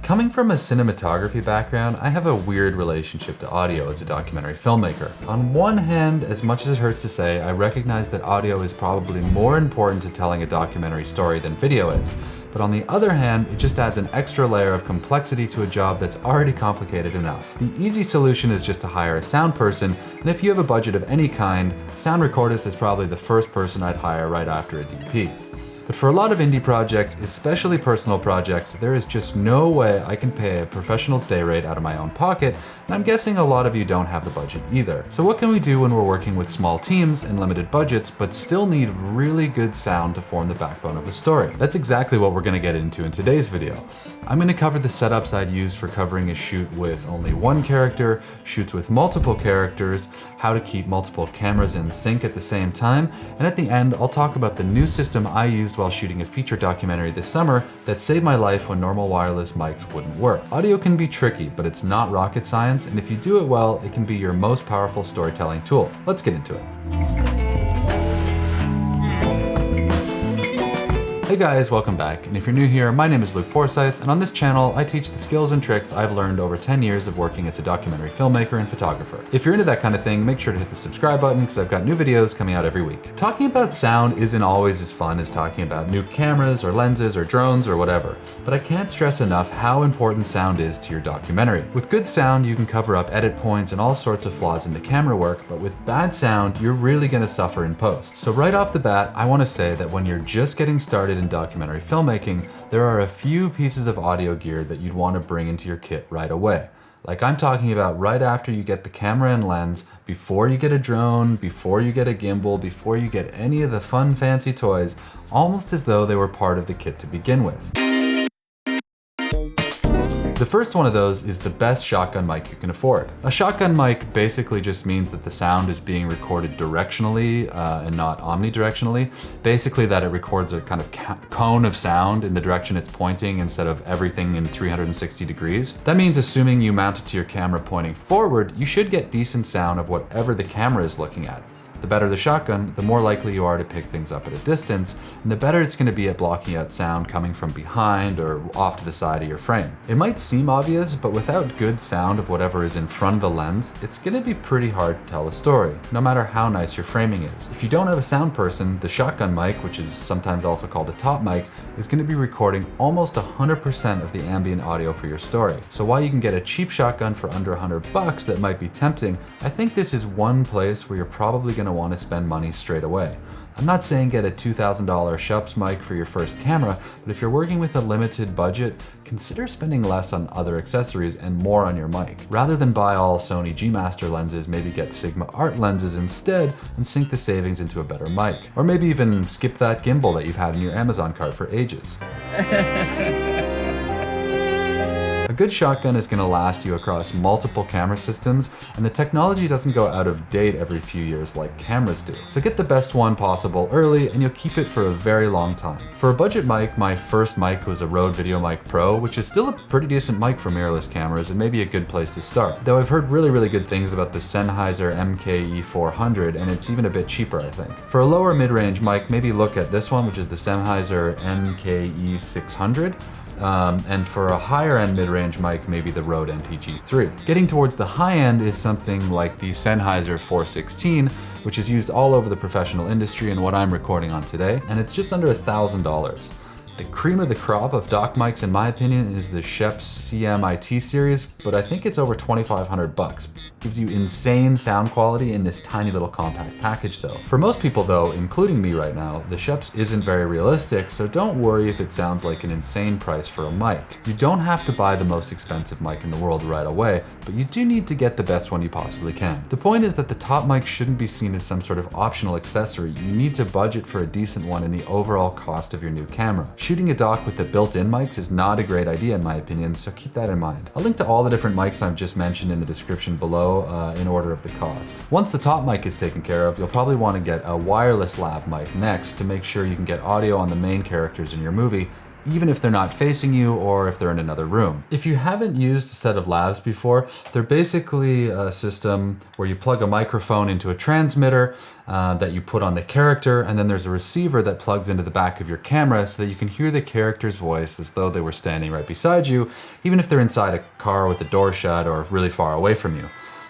Coming from a cinematography background, I have a weird relationship to audio as a documentary filmmaker. On one hand, as much as it hurts to say, I recognize that audio is probably more important to telling a documentary story than video is. But on the other hand, it just adds an extra layer of complexity to a job that's already complicated enough. The easy solution is just to hire a sound person, and if you have a budget of any kind, sound recordist is probably the first person I'd hire right after a DP. But for a lot of indie projects, especially personal projects, there is just no way I can pay a professional's day rate out of my own pocket, and I'm guessing a lot of you don't have the budget either. So what can we do when we're working with small teams and limited budgets, but still need really good sound to form the backbone of the story? That's exactly what we're gonna get into in today's video. I'm gonna cover the setups I'd use for covering a shoot with only one character, shoots with multiple characters, how to keep multiple cameras in sync at the same time, and at the end, I'll talk about the new system I used while shooting a feature documentary this summer that saved my life when normal wireless mics wouldn't work. Audio can be tricky, but it's not rocket science, and if you do it well, it can be your most powerful storytelling tool. Let's get into it. Hey guys, welcome back. And if you're new here, my name is Luke Forsyth, and on this channel, I teach the skills and tricks I've learned over 10 years of working as a documentary filmmaker and photographer. If you're into that kind of thing, make sure to hit the subscribe button because I've got new videos coming out every week. Talking about sound isn't always as fun as talking about new cameras or lenses or drones or whatever, but I can't stress enough how important sound is to your documentary. With good sound, you can cover up edit points and all sorts of flaws in the camera work, but with bad sound, you're really gonna suffer in post. So right off the bat, I wanna say that when you're just getting started in documentary filmmaking, there are a few pieces of audio gear that you'd want to bring into your kit right away. Like I'm talking about right after you get the camera and lens, before you get a drone, before you get a gimbal, before you get any of the fun fancy toys, almost as though they were part of the kit to begin with. The first one of those is the best shotgun mic you can afford. A shotgun mic basically just means that the sound is being recorded directionally and not omnidirectionally. Basically that it records a kind of cone of sound in the direction it's pointing instead of everything in 360 degrees. That means assuming you mount it to your camera pointing forward, you should get decent sound of whatever the camera is looking at. The better the shotgun, the more likely you are to pick things up at a distance, and the better it's going to be at blocking out sound coming from behind or off to the side of your frame. It might seem obvious, but without good sound of whatever is in front of the lens, it's going to be pretty hard to tell a story, no matter how nice your framing is. If you don't have a sound person, the shotgun mic, which is sometimes also called a top mic, is going to be recording almost 100% of the ambient audio for your story. So while you can get a cheap shotgun for under $100 that might be tempting, I think this is one place where you're probably going to want to spend money straight away. I'm not saying get a $2,000 Shups mic for your first camera, but if you're working with a limited budget, consider spending less on other accessories and more on your mic. Rather than buy all Sony G Master lenses, maybe get Sigma Art lenses instead and sink the savings into a better mic. Or maybe even skip that gimbal that you've had in your Amazon cart for ages. A good shotgun is going to last you across multiple camera systems, and the technology doesn't go out of date every few years like cameras do. So get the best one possible early and you'll keep it for a very long time. For a budget mic, my first mic was a Rode VideoMic Pro, which is still a pretty decent mic for mirrorless cameras and maybe a good place to start. Though I've heard really good things about the Sennheiser MKE400, and it's even a bit cheaper, I think. For a lower mid-range mic, maybe look at this one, which is the Sennheiser MKE600. And for a higher end mid-range mic, maybe the Rode NTG3. Getting towards the high end is something like the Sennheiser 416, which is used all over the professional industry and what I'm recording on today, and it's just under $1,000. The cream of the crop of dock mics, in my opinion, is the Schoeps CM-IT series, but I think it's over $2,500. Gives you insane sound quality in this tiny little compact package though. For most people though, including me right now, the Schoeps isn't very realistic, so don't worry if it sounds like an insane price for a mic. You don't have to buy the most expensive mic in the world right away, but you do need to get the best one you possibly can. The point is that the top mic shouldn't be seen as some sort of optional accessory. You need to budget for a decent one in the overall cost of your new camera. Shooting a dock with the built-in mics is not a great idea in my opinion, so keep that in mind. I'll link to all the different mics I've just mentioned in the description below in order of the cost. Once the top mic is taken care of, you'll probably want to get a wireless lav mic next to make sure you can get audio on the main characters in your movie even if they're not facing you or if they're in another room. If you haven't used a set of lavs before, they're basically a system where you plug a microphone into a transmitter that you put on the character, and then there's a receiver that plugs into the back of your camera so that you can hear the character's voice as though they were standing right beside you, even if they're inside a car with the door shut or really far away from you.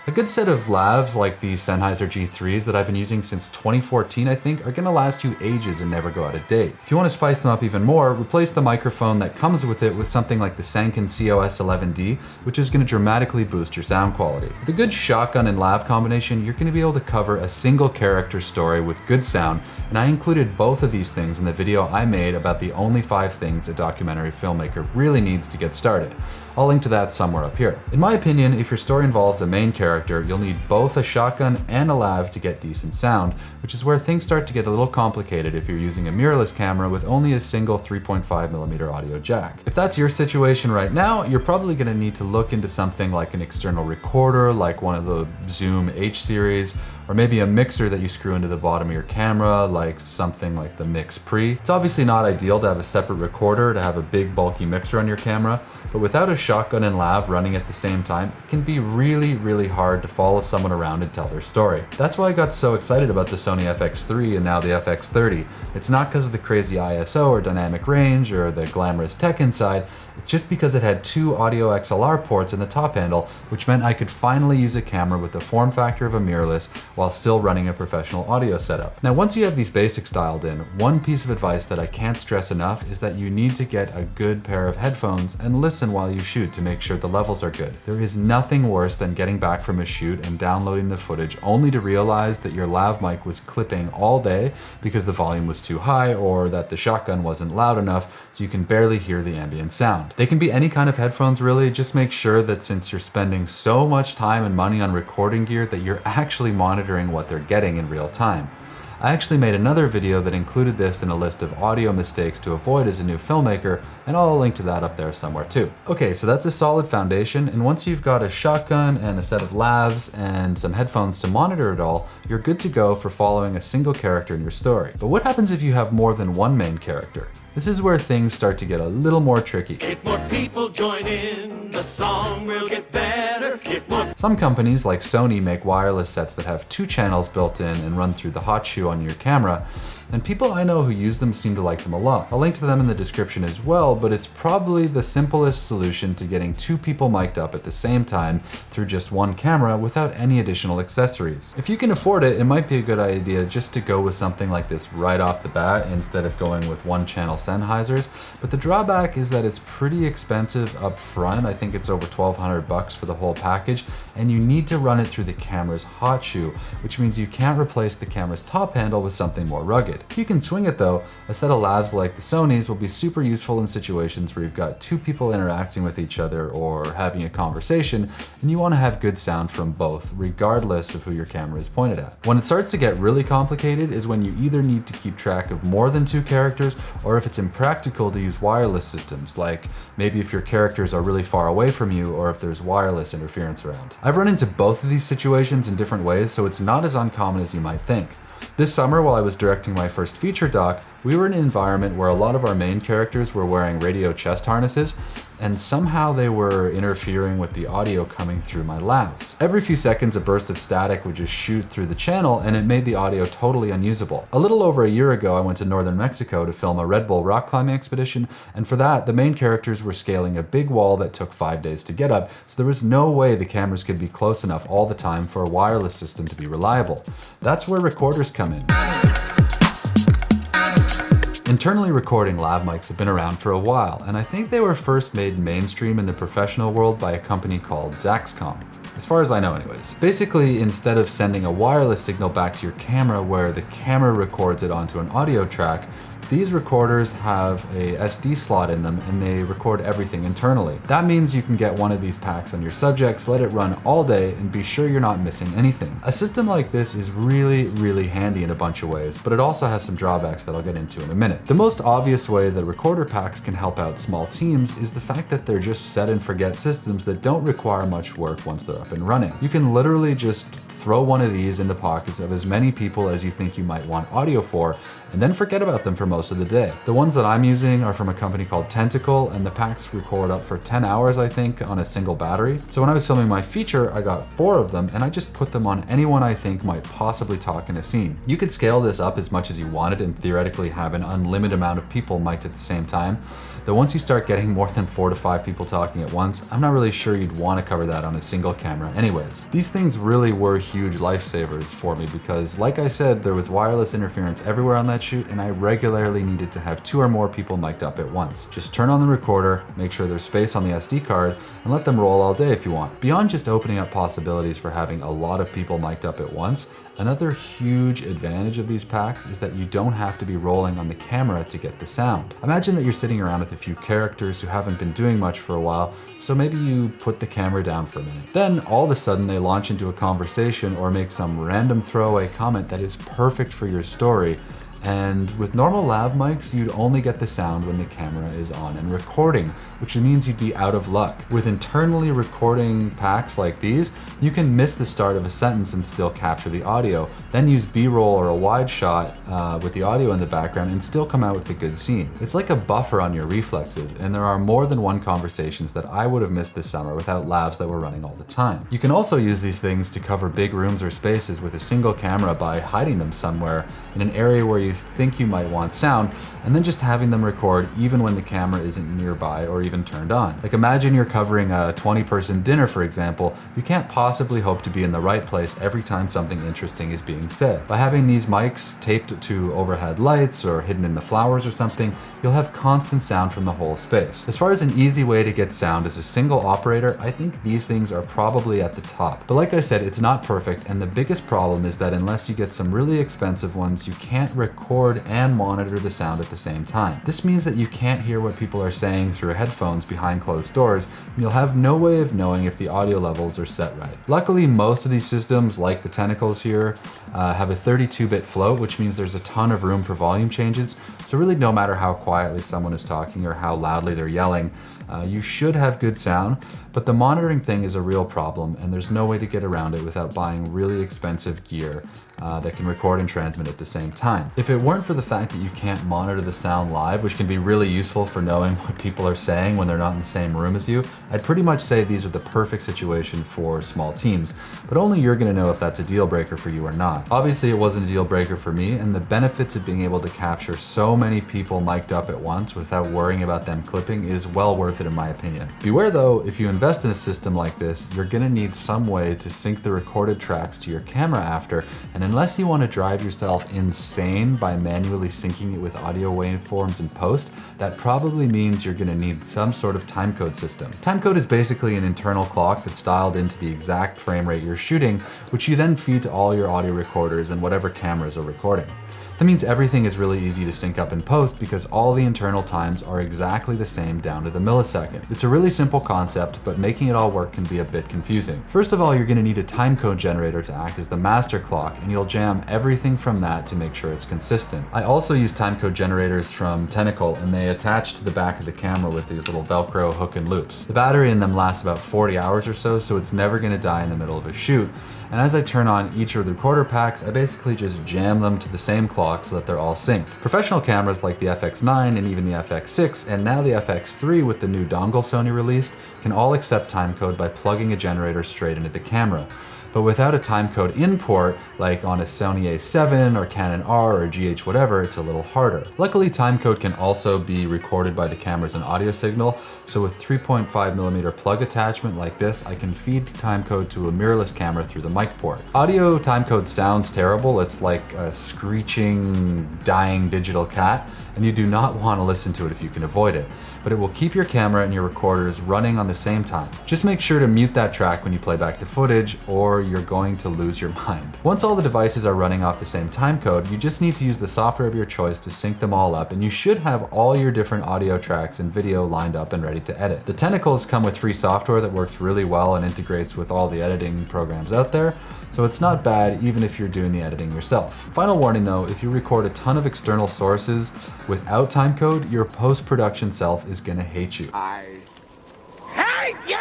A good set of lavs like these Sennheiser G3s that I've been using since 2014, I think, are gonna last you ages and never go out of date. If you wanna spice them up even more, replace the microphone that comes with it with something like the Sanken COS11D, which is gonna dramatically boost your sound quality. With a good shotgun and lav combination, you're gonna be able to cover a single character story with good sound, and I included both of these things in the video I made about the only 5 things a documentary filmmaker really needs to get started. I'll link to that somewhere up here. In my opinion, if your story involves a main character, you'll need both a shotgun and a lav to get decent sound, which is where things start to get a little complicated if you're using a mirrorless camera with only a single 3.5mm audio jack. If that's your situation right now, you're probably gonna need to look into something like an external recorder, like one of the Zoom H series, or maybe a mixer that you screw into the bottom of your camera, like something like the Mix Pre. It's obviously not ideal to have a separate recorder to have a big bulky mixer on your camera, but without a shotgun and lav running at the same time, it can be really hard to follow someone around and tell their story. That's why I got so excited about the Sony FX3 and now the FX30. It's not because of the crazy ISO or dynamic range or the glamorous tech inside, it's just because it had 2 audio XLR ports in the top handle, which meant I could finally use a camera with the form factor of a mirrorless while still running a professional audio setup. Now, once you have these basics dialed in, one piece of advice that I can't stress enough is that you need to get a good pair of headphones and listen while you shoot to make sure the levels are good. There is nothing worse than getting back from a shoot and downloading the footage only to realize that your lav mic was clipping all day because the volume was too high or that the shotgun wasn't loud enough so you can barely hear the ambient sound. They can be any kind of headphones really, just make sure that since you're spending so much time and money on recording gear that you're actually monitoring what they're getting in real time. I actually made another video that included this in a list of audio mistakes to avoid as a new filmmaker, and I'll link to that up there somewhere too. Okay, so that's a solid foundation, and once you've got a shotgun and a set of lavs and some headphones to monitor it all, you're good to go for following a single character in your story. But what happens if you have more than one main character? This is where things start to get a little more tricky. If more people join in, the song will get better. Some companies like Sony make wireless sets that have 2 channels built in and run through the hot shoe on your camera, and people I know who use them seem to like them a lot. I'll link to them in the description as well, but it's probably the simplest solution to getting 2 people mic'd up at the same time through just one camera without any additional accessories. If you can afford it, it might be a good idea just to go with something like this right off the bat instead of going with 1-channel Sennheisers, but the drawback is that it's pretty expensive up front. I think it's over $1,200 for the whole package, and you need to run it through the camera's hot shoe, which means you can't replace the camera's top handle with something more rugged. You can swing it though. A set of lavs like the Sony's will be super useful in situations where you've got 2 people interacting with each other or having a conversation, and you want to have good sound from both, regardless of who your camera is pointed at. When it starts to get really complicated is when you either need to keep track of more than 2 characters, or if it's impractical to use wireless systems, like maybe if your characters are really far away from you or if there's wireless interference around. I've run into both of these situations in different ways, so it's not as uncommon as you might think. This summer, while I was directing my first feature doc, we were in an environment where a lot of our main characters were wearing radio chest harnesses, and somehow they were interfering with the audio coming through my lavs. Every few seconds, a burst of static would just shoot through the channel, and it made the audio totally unusable. A little over a year ago, I went to northern Mexico to film a Red Bull rock climbing expedition, and for that, the main characters were scaling a big wall that took 5 days to get up, so there was no way the cameras could be close enough all the time for a wireless system to be reliable. That's where recorders come in. Internally recording lav mics have been around for a while, and I think they were first made mainstream in the professional world by a company called Zaxcom. As far as I know anyways. Basically, instead of sending a wireless signal back to your camera where the camera records it onto an audio track, these recorders have a SD slot in them and they record everything internally. That means you can get one of these packs on your subjects, let it run all day, and be sure you're not missing anything. A system like this is really handy in a bunch of ways, but it also has some drawbacks that I'll get into in a minute. The most obvious way that recorder packs can help out small teams is the fact that they're just set and forget systems that don't require much work once they're up and running. You can literally just throw one of these in the pockets of as many people as you think you might want audio for, and then forget about them for most of the day. The ones that I'm using are from a company called Timecode, and the packs record up for 10 hours, I think, on a single battery. So when I was filming my feature, I got 4 of them, and I just put them on anyone I think might possibly talk in a scene. You could scale this up as much as you wanted and theoretically have an unlimited amount of people mic'd at the same time. Though once you start getting more than 4 to 5 people talking at once, I'm not really sure you'd want to cover that on a single camera anyways. These things really were huge lifesavers for me because, like I said, there was wireless interference everywhere on that shoot, and I regularly needed to have 2 or more people mic'd up at once. Just turn on the recorder, make sure there's space on the SD card, and let them roll all day if you want. Beyond just opening up possibilities for having a lot of people mic'd up at once, another huge advantage of these packs is that you don't have to be rolling on the camera to get the sound. Imagine that you're sitting around with a few characters who haven't been doing much for a while, so maybe you put the camera down for a minute. Then all of a sudden they launch into a conversation or make some random throwaway comment that is perfect for your story. And with normal lav mics, you'd only get the sound when the camera is on and recording, which means you'd be out of luck. With internally recording packs like these, you can miss the start of a sentence and still capture the audio, then use B-roll or a wide shot with the audio in the background and still come out with a good scene. It's like a buffer on your reflexes, and there are more than one conversations that I would have missed this summer without lavs that were running all the time. You can also use these things to cover big rooms or spaces with a single camera by hiding them somewhere in an area where you think you might want sound, and then just having them record even when the camera isn't nearby or even turned on. Like, imagine you're covering a 20-person dinner, for example. You can't possibly hope to be in the right place every time something interesting is being said. By having these mics taped to overhead lights or hidden in the flowers or something, you'll have constant sound from the whole space. As far as an easy way to get sound as a single operator, I think these things are probably at the top. But like I said, it's not perfect, and the biggest problem is that unless you get some really expensive ones, you can't record and monitor the sound at the same time. This means that you can't hear what people are saying through headphones behind closed doors, and you'll have no way of knowing if the audio levels are set right. Luckily, most of these systems, like the Tentacles here, have a 32-bit float, which means there's a ton of room for volume changes, so really no matter how quietly someone is talking or how loudly they're yelling, you should have good sound, but the monitoring thing is a real problem, and there's no way to get around it without buying really expensive gear that can record and transmit at the same time. If it weren't for the fact that you can't monitor the sound live, which can be really useful for knowing what people are saying when they're not in the same room as you, I'd pretty much say these are the perfect situation for small teams, but only you're gonna know if that's a deal breaker for you or not. Obviously it wasn't a deal breaker for me, and the benefits of being able to capture so many people mic'd up at once without worrying about them clipping is well worth it in my opinion. Beware though, if you invest in a system like this, you're gonna need some way to sync the recorded tracks to your camera after, and unless you want to drive yourself insane by manually syncing it with audio waveforms in post, that probably means you're gonna need some sort of timecode system. Timecode is basically an internal clock that's dialed into the exact frame rate you're shooting, which you then feed to all your audio recorders and whatever cameras are recording. That means everything is really easy to sync up in post because all the internal times are exactly the same down to the millisecond. It's a really simple concept, but making it all work can be a bit confusing. First of all, you're going to need a timecode generator to act as the master clock, and you'll jam everything from that to make sure it's consistent. I also use timecode generators from Tentacle, and they attach to the back of the camera with these little Velcro hook and loops. The battery in them lasts about 40 hours or so it's never going to die in the middle of a shoot. And as I turn on each of the recorder packs, I basically just jam them to the same clock so that they're all synced. Professional cameras like the FX9 and even the FX6 and now the FX3 with the new dongle Sony released can all accept timecode by plugging a generator straight into the camera. But without a timecode in port, like on a Sony A7 or Canon R or GH whatever, it's a little harder. Luckily, timecode can also be recorded by the camera's audio signal, so with 3.5mm plug attachment like this, I can feed timecode to a mirrorless camera through the mic port. Audio timecode sounds terrible. It's like a screeching, dying digital cat, and you do not want to listen to it if you can avoid it. But it will keep your camera and your recorders running on the same time. Just make sure to mute that track when you play back the footage, or you're going to lose your mind. Once all the devices are running off the same timecode, you just need to use the software of your choice to sync them all up, and you should have all your different audio tracks and video lined up and ready to edit. The Tentacles come with free software that works really well and integrates with all the editing programs out there, so it's not bad even if you're doing the editing yourself. Final warning though, if you record a ton of external sources without timecode, your post-production self is gonna hate you. I hate you!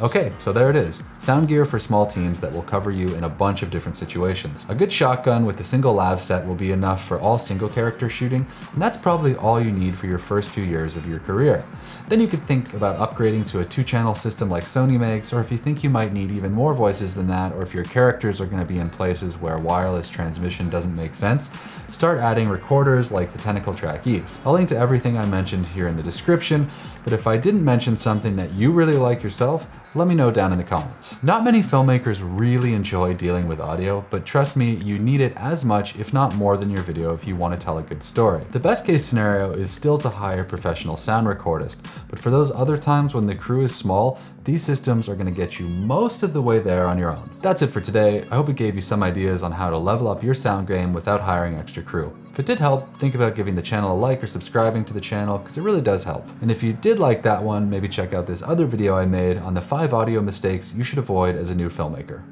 Okay, so there it is. Sound gear for small teams that will cover you in a bunch of different situations. A good shotgun with a single lav set will be enough for all single character shooting, and that's probably all you need for your first few years of your career. Then you could think about upgrading to a 2-channel system like Sony makes, or if you think you might need even more voices than that, or if your characters are going to be in places where wireless transmission doesn't make sense, start adding recorders like the Timecode Track E's. I'll link to everything I mentioned here in the description, but if I didn't mention something that you really like yourself, let me know down in the comments. Not many filmmakers really enjoy dealing with audio, but trust me, you need it as much, if not more than your video if you want to tell a good story. The best case scenario is still to hire a professional sound recordist, but for those other times when the crew is small, these systems are going to get you most of the way there on your own. That's it for today. I hope it gave you some ideas on how to level up your sound game without hiring extra crew. If it did help, think about giving the channel a like or subscribing to the channel, because it really does help. And if you did like that one, maybe check out this other video I made on the 5 audio mistakes you should avoid as a new filmmaker.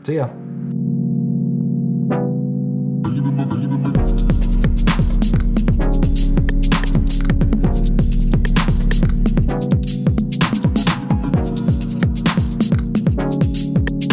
See ya.